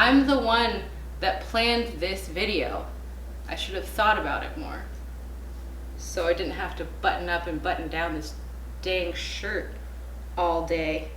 I'm the one that planned this video. I should have thought about it more, so I didn't have to button up and button down this dang shirt all day.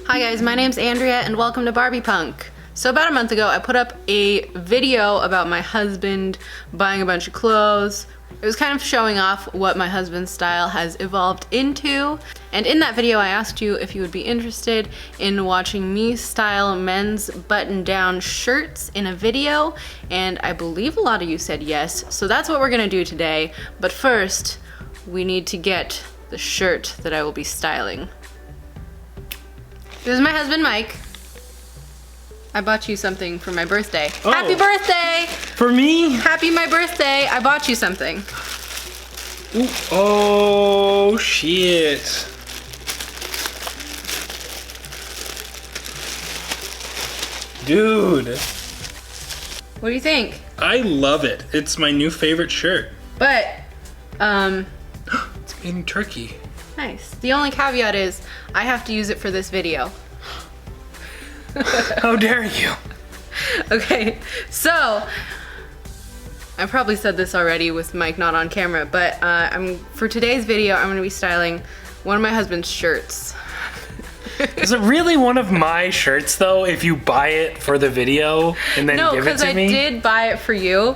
Hi guys, my name's Andrea and welcome to BarbiePunk. So about a month ago, I put up a video about my husband buying a bunch of clothes. It was kind of showing off what my husband's style has evolved into. And in that video, I asked you if you would be interested in watching me style men's button-down shirts in a video. And I believe a lot of you said yes. So that's what we're gonna do today. But first, we need to get the shirt that I will be styling. This is my husband, Mike. I bought you something for my birthday. Oh. Happy birthday! For me? Happy my birthday. I bought you something. Ooh. Oh, shit. Dude. What do you think? I love it. It's my new favorite shirt. But, it's made in Turkey. Nice. The only caveat is I have to use it for this video. How dare you? Okay, so I probably said this already with Mike not on camera, but for today's video, I'm gonna be styling one of my husband's shirts. Is it really one of my shirts though, if you buy it for the video and then give it to me? No, because I did buy it for you.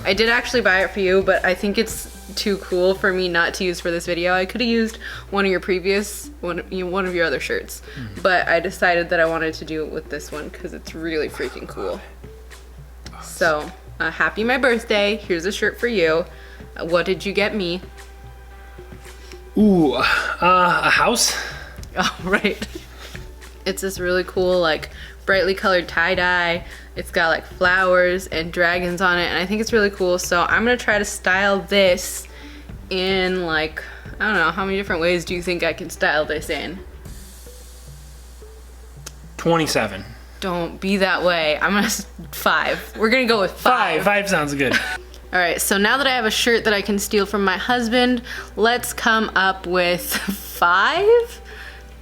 I did actually buy it for you, but I think it's too cool for me not to use for this video. I could have used one of your previous, one of your other shirts, but I decided that I wanted to do it with this one because it's really freaking cool. So, happy my birthday. Here's a shirt for you. What did you get me? Ooh, a house? Oh, right. It's this really cool, like, brightly colored tie-dye. It's got like flowers and dragons on it, and I think it's really cool. So I'm gonna try to style this in like, I don't know, how many different ways do you think I can style this in? 27. Don't be that way. I'm gonna 5. We're gonna go with 5. 5 sounds good. All right, so now that I have a shirt that I can steal from my husband, let's come up with 5,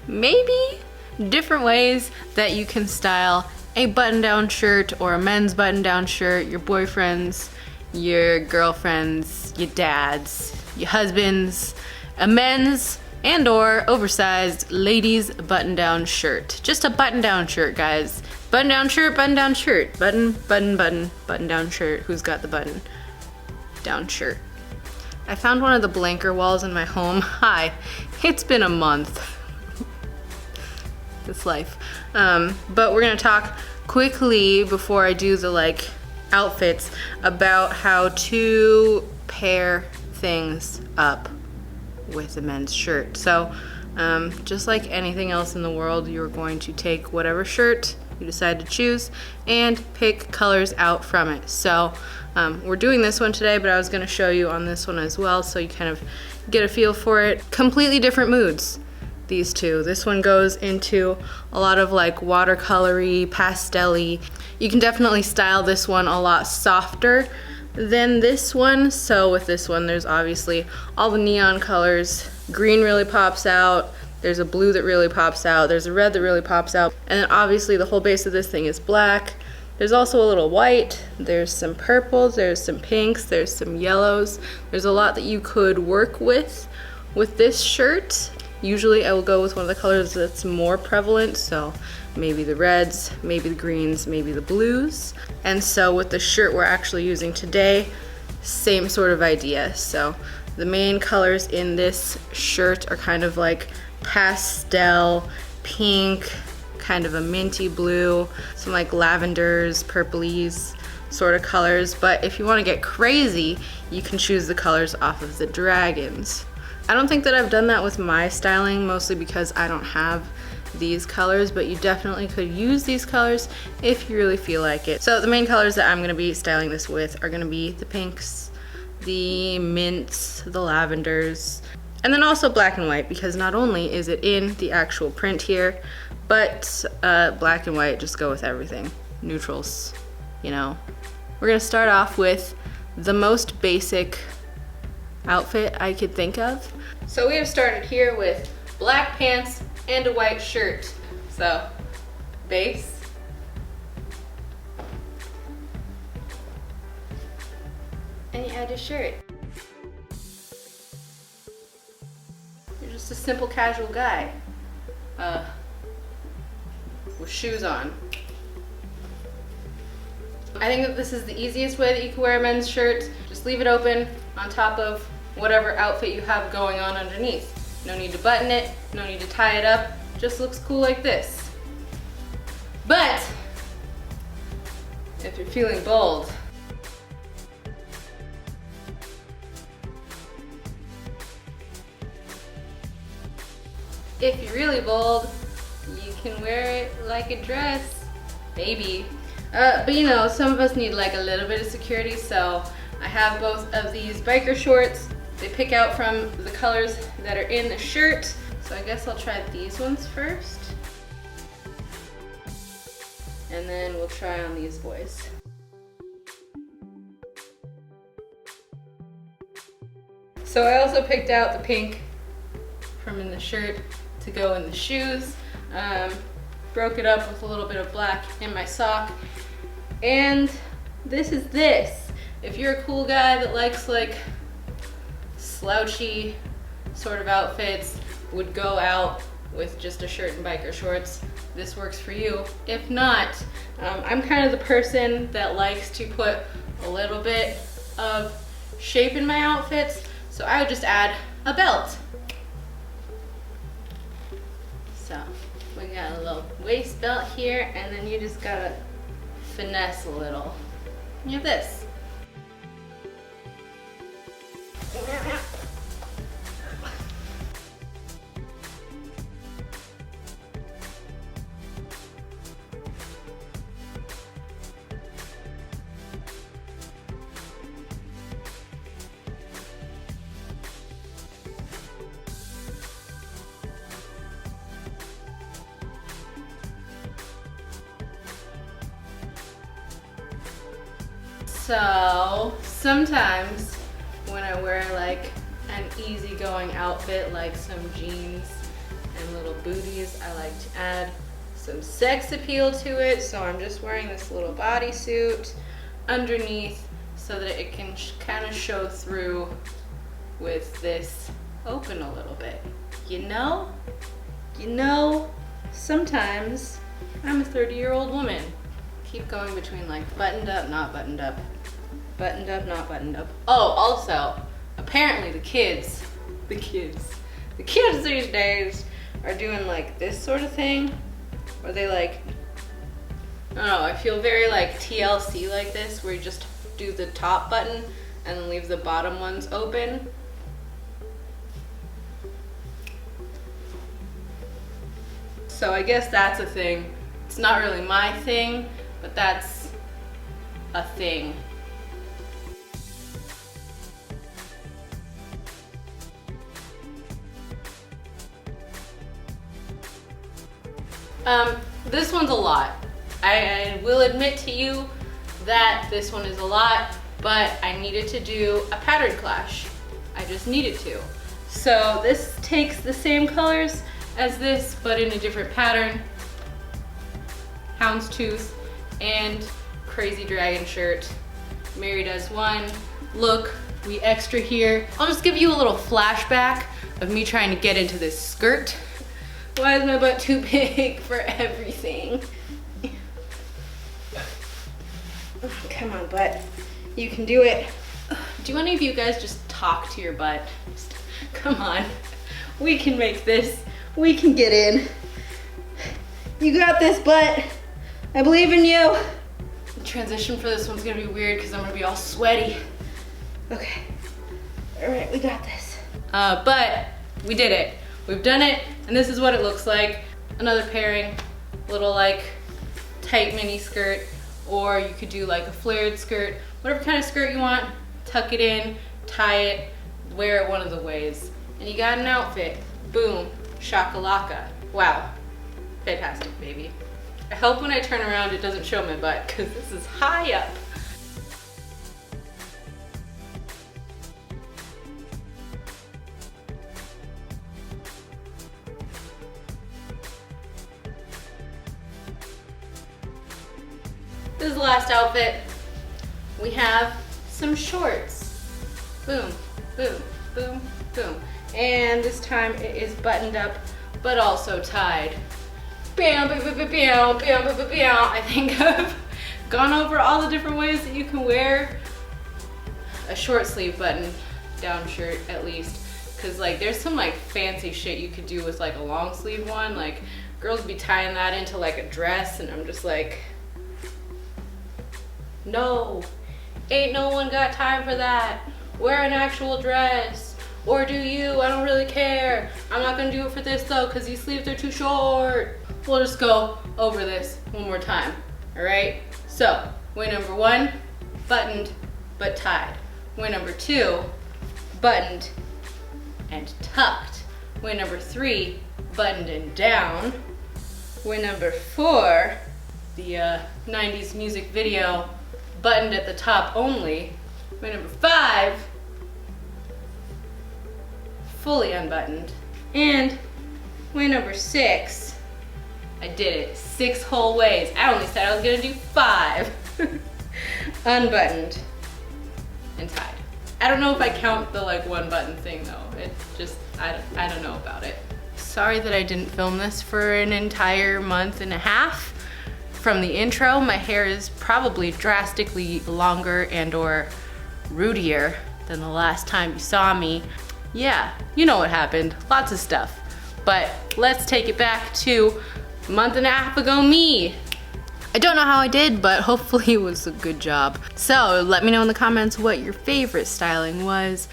maybe, different ways that you can style a button-down shirt or a men's button-down shirt, your boyfriend's, your girlfriend's, your dad's, your husband's, a men's and or oversized ladies button-down shirt. Just a button-down shirt, guys. Button-down shirt, button-down shirt. Button, button, button, button-down shirt. Who's got the button? Down shirt. I found one of the blanker walls in my home. Hi, it's been a month. This life. But we're gonna talk quickly before I do the like outfits about how to pair things up with a men's shirt. So just like anything else in the world, you're going to take whatever shirt you decide to choose and pick colors out from it. So we're doing this one today, but I was gonna show you on this one as well, so you kind of get a feel for it. Completely different moods. These two. This one goes into a lot of like watercolory, pastel-y. You can definitely style this one a lot softer than this one. So with this one, there's obviously all the neon colors. Green really pops out. There's a blue that really pops out. There's a red that really pops out. And then obviously the whole base of this thing is black. There's also a little white. There's some purples. There's some pinks. There's some yellows. There's a lot that you could work with this shirt. Usually I will go with one of the colors that's more prevalent, so maybe the reds, maybe the greens, maybe the blues. And so with the shirt we're actually using today, same sort of idea. So the main colors in this shirt are kind of like pastel, pink, kind of a minty blue, some like lavenders, purplies sort of colors. But if you want to get crazy, you can choose the colors off of the dragons. I don't think that I've done that with my styling, mostly because I don't have these colors, but you definitely could use these colors if you really feel like it. So the main colors that I'm gonna be styling this with are gonna be the pinks, the mints, the lavenders, and then also black and white, because not only is it in the actual print here, but black and white just go with everything. Neutrals, you know. We're gonna start off with the most basic outfit I could think of. So we have started here with black pants and a white shirt. So, base. And you add your shirt. You're just a simple casual guy. With shoes on. I think that this is the easiest way that you can wear a men's shirt. Just leave it open on top of whatever outfit you have going on underneath. No need to button it, no need to tie it up, just looks cool like this. But, if you're feeling bold, if you're really bold, you can wear it like a dress, maybe. But you know, some of us need like a little bit of security, so I have both of these biker shorts. They pick out from the colors that are in the shirt. So I guess I'll try these ones first. And then we'll try on these boys. So I also picked out the pink from in the shirt to go in the shoes. Broke it up with a little bit of black in my sock. And this is this. If you're a cool guy that likes like slouchy sort of outfits, would go out with just a shirt and biker shorts, this works for you. If not, I'm kind of the person that likes to put a little bit of shape in my outfits, so I would just add a belt. So we got a little waist belt here, and then you just gotta finesse a little. You have this. So sometimes when I wear like an easygoing outfit like some jeans and little booties, I like to add some sex appeal to it. So I'm just wearing this little bodysuit underneath so that it can kind of show through with this open a little bit. You know, sometimes I'm a 30-year-old woman. Keep going between like buttoned up, not buttoned up, buttoned up, not buttoned up. Oh, also, apparently the kids these days are doing like this sort of thing, where they like, I don't know, I feel very like TLC like this, where you just do the top button and then leave the bottom ones open. So I guess that's a thing. It's not really my thing, but that's a thing. This one's a lot. I will admit to you that this one is a lot, but I needed to do a pattern clash. I just needed to. So this takes the same colors as this, but in a different pattern. Houndstooth and crazy dragon shirt. Married as one. Look, we extra here. I'll just give you a little flashback of me trying to get into this skirt. Why is my butt too big for everything? Come on, butt. You can do it. Do any of you guys just talk to your butt? Just, come on. We can make this. We can get in. You got this, butt. I believe in you. The transition for this one's gonna be weird because I'm gonna be all sweaty. Okay. All right, we got this. But we did it. We've done it, and this is what it looks like. Another pairing, little like tight mini skirt, or you could do like a flared skirt, whatever kind of skirt you want, tuck it in, tie it, wear it one of the ways. And you got an outfit. Boom, shakalaka. Wow, fantastic, baby. I hope when I turn around it doesn't show my butt, because this is high up. this is the last outfit. We have some shorts. Boom, boom, boom, boom. And this time it is buttoned up, but also tied. Bam, bam, bam, bam, bam, bam, bam, bam. I think I've gone over all the different ways that you can wear a short sleeve button down shirt at least. Cause like there's some like fancy shit you could do with like a long sleeve one. Like girls be tying that into like a dress and I'm just like, no, ain't no one got time for that. Wear an actual dress. Or do you? I don't really care. I'm not gonna do it for this though cause these sleeves are too short. We'll just go over this one more time, all right? So, way number 1, buttoned but tied. Way number 2, buttoned and tucked. Way number 3, buttoned and down. Way number 4, the 90s music video, buttoned at the top only. Way number 5, fully unbuttoned. And way number 6, I did it 6 whole ways. I only said I was gonna do 5. Unbuttoned and tied. I don't know if I count the like 1 button thing though. It's just, I don't know about it. Sorry that I didn't film this for an entire month and a half. From the intro, my hair is probably drastically longer and or rootier than the last time you saw me. Yeah, you know what happened, lots of stuff. But let's take it back to a month and a half ago me. I don't know how I did, but hopefully it was a good job. So let me know in the comments what your favorite styling was.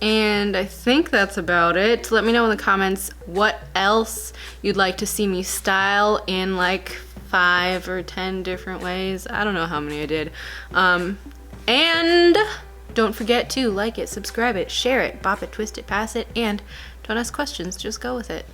And I think that's about it. Let me know in the comments what else you'd like to see me style in like 5 or 10 different ways. I don't know how many I did. And don't forget to like it, subscribe it, share it, bop it, twist it, pass it, and don't ask questions, just go with it.